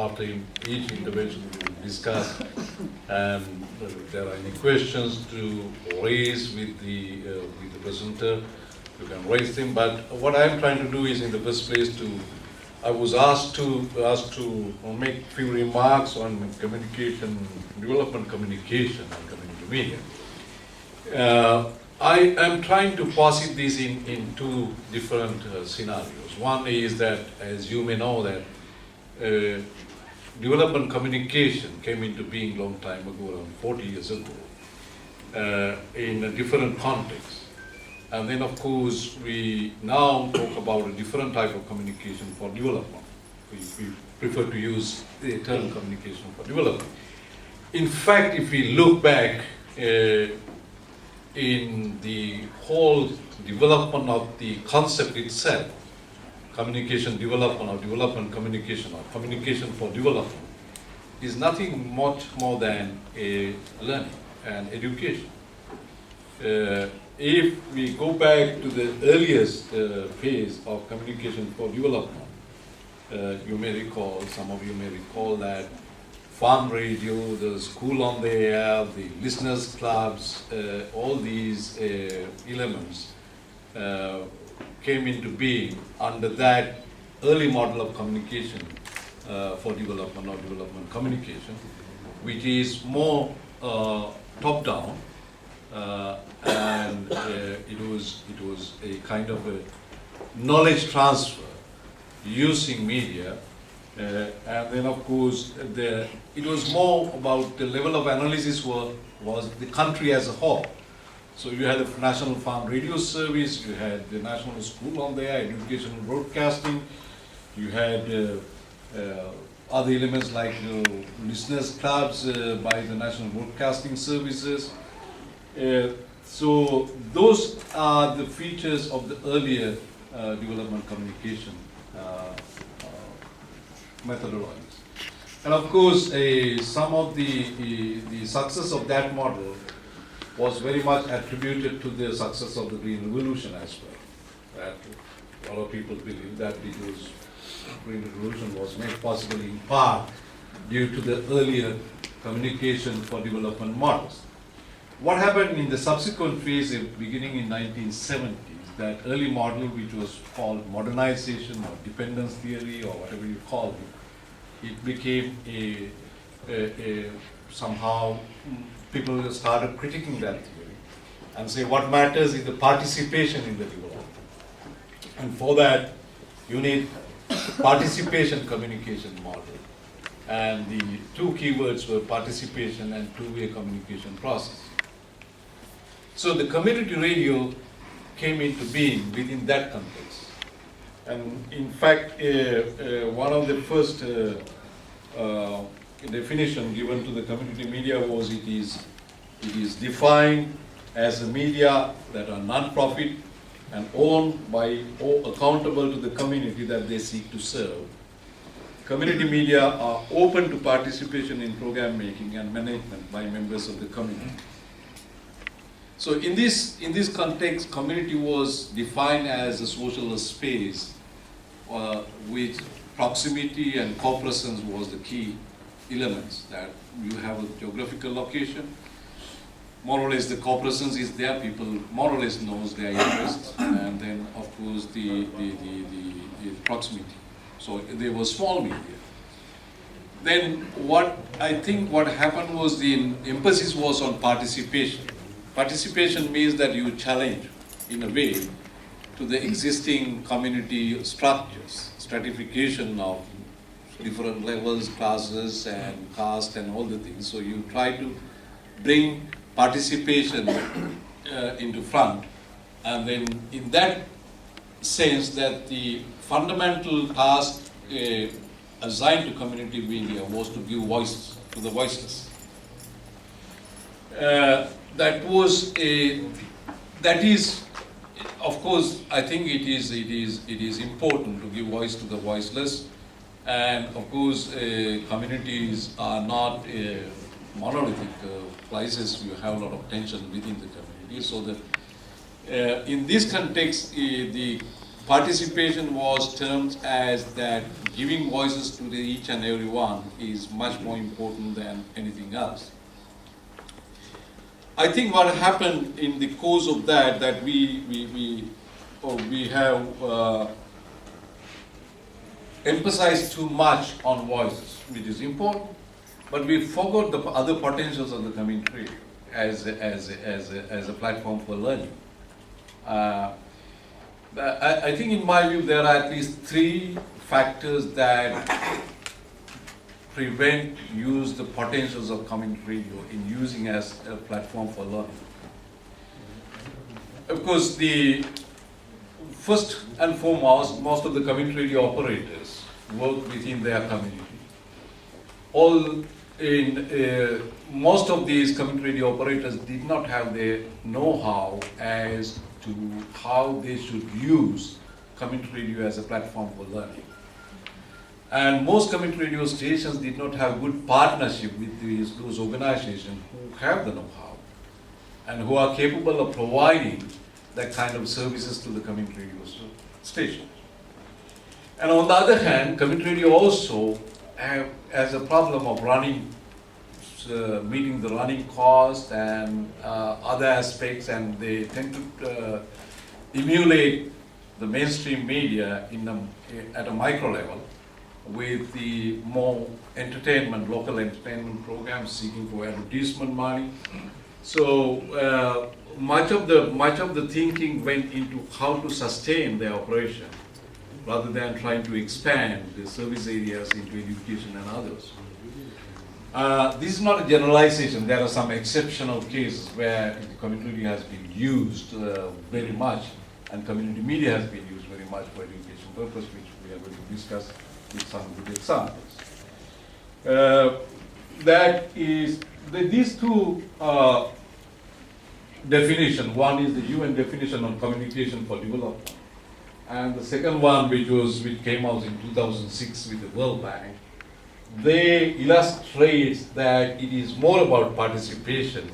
after each intervention we will discuss, and if there are any questions to raise with the presenter, you can raise them. But what I am trying to do is, in the first place, I was asked to make few remarks on communication, development communication and community media. I am trying to posit this in two different scenarios. One is that, as you may know, that development communication came into being a long time ago, around 40 years ago, in a different context. And then, of course, we now talk about a different type of communication for development. We prefer to use the term communication for development. In fact, if we look back in the whole development of the concept itself, communication development or development communication or communication for development is nothing much more than a learning and education. If we go back to the earliest phase of communication for development, you may recall, some of you may recall that farm radio, the school on the air, the listeners clubs, all these elements came into being under that early model of communication for development or development communication, which is more top-down, and it was a kind of a knowledge transfer using media. And then, of course, it was more about the level of analysis was the country as a whole. So you had the National Farm Radio Service, you had the National School on there, educational broadcasting, you had other elements like listeners clubs by the National Broadcasting Services. So those are the features of the earlier development communication methodologies. And of course, some of the success of that model was very much attributed to the success of the Green Revolution as well. That a lot of people believe that because Green Revolution was made possible in part due to the earlier communication for development models. What happened in the subsequent phase, beginning in 1970s, that early model, which was called modernization or dependence theory or whatever you call it, it became somehow people started critiquing that theory and say what matters is the participation in the development. And for that, you need participation communication model. And the two keywords were participation and two-way communication process. So the community radio came into being within that context. And in fact, one of the first definition given to the community media was it is defined as a media that are non-profit and owned by or accountable to the community that they seek to serve. Community media are open to participation in program making and management by members of the community. So in this context, community was defined as a social space which proximity and co-presence was the key elements, that you have a geographical location, more or less the co-presence is there, people more or less knows their interests, and then of course the proximity. So they were small media. Then what happened was the emphasis was on participation. Participation means that you challenge, in a way, to the existing community structures, stratification of different levels, classes, and caste, and all the things. So you try to bring participation into front, and then in that sense that the fundamental task assigned to community media was to give voice to the voiceless. That is, of course, I think it is important to give voice to the voiceless, and of course, communities are not monolithic places. You have a lot of tension within the community, so that in this context, the participation was termed as that giving voices to each and every one is much more important than anything else. I think what happened in the course of that we have emphasized too much on voices, which is important, but we forgot the other potentials of the community as a platform for learning. I think in my view there are at least 3 factors that prevent use the potentials of community radio in using as a platform for learning. Of course, the first and foremost, most of the community radio operators work within their community. Most of these community radio operators did not have the know-how as to how they should use community radio as a platform for learning. And most community radio stations did not have good partnership with those organizations who have the know-how and who are capable of providing that kind of services to the community radio stations. And on the other hand, community radio also has a problem of meeting the running cost and other aspects, and they tend to emulate the mainstream media at a micro level with the more local entertainment programs seeking for advertisement money. So much of the thinking went into how to sustain their operation rather than trying to expand the service areas into education and others. This is not a generalization. There are some exceptional cases where the community has been used very much, and community media has been used very much for education purpose, which we are going to discuss with some good examples. These 2 definitions. One is the UN definition on communication for development, and the second one, which came out in 2006 with the World Bank. They illustrate that it is more about participation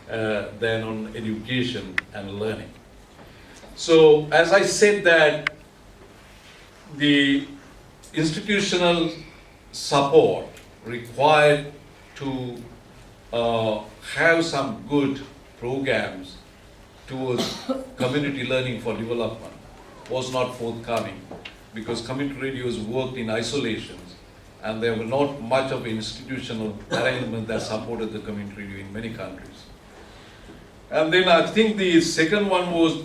than on education and learning. So, as I said, that the institutional support required to have some good programs towards community learning for development was not forthcoming, because community radios worked in isolation, and there were not much of institutional arrangement that supported the community radio in many countries. And then I think the second one was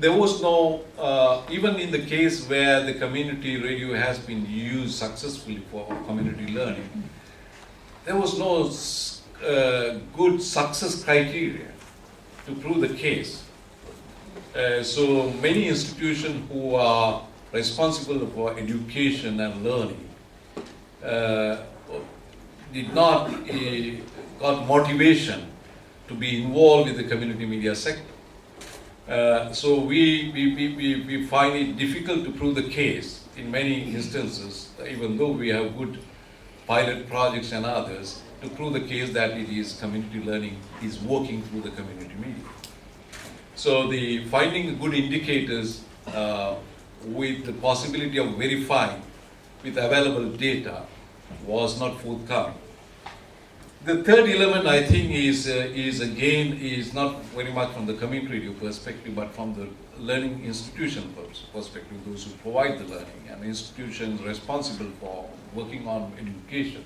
there was no, even in the case where the community radio has been used successfully for community learning, there was no good success criteria to prove the case. So many institutions who are responsible for education and learning did not got motivation to be involved with the community media sector. So we find it difficult to prove the case in many instances, even though we have good pilot projects and others, to prove the case that it is community learning is working through the community media. So the finding good indicators with the possibility of verifying with available data was not forthcoming. The third element, I think, is not very much from the community radio perspective, but from the learning institution perspective, those who provide the learning and institutions responsible for working on education.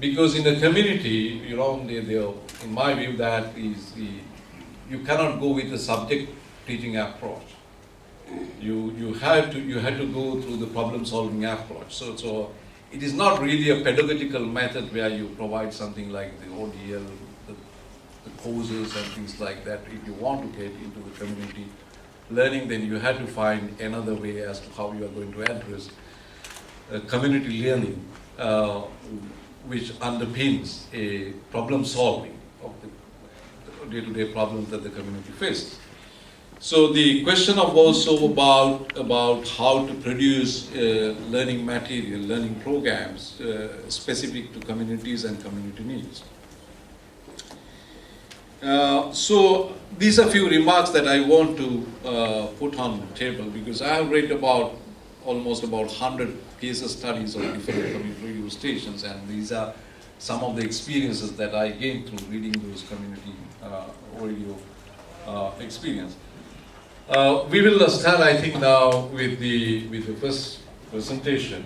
Because in the community, in my view, that is you cannot go with the subject teaching approach. You had to go through the problem solving approach. So it is not really a pedagogical method where you provide something like the ODL, the courses and things like that. If you want to get into the community learning, then you have to find another way as to how you are going to address community learning, which underpins a problem solving of the day-to-day problems that the community faces. So the question of also about how to produce learning material, learning programs specific to communities and community needs. So these are few remarks that I want to put on the table, because I have read about almost about 100 case studies of different community radio stations, and these are some of the experiences that I gained through reading those community radio experience. We will start, I think, now with the first presentation.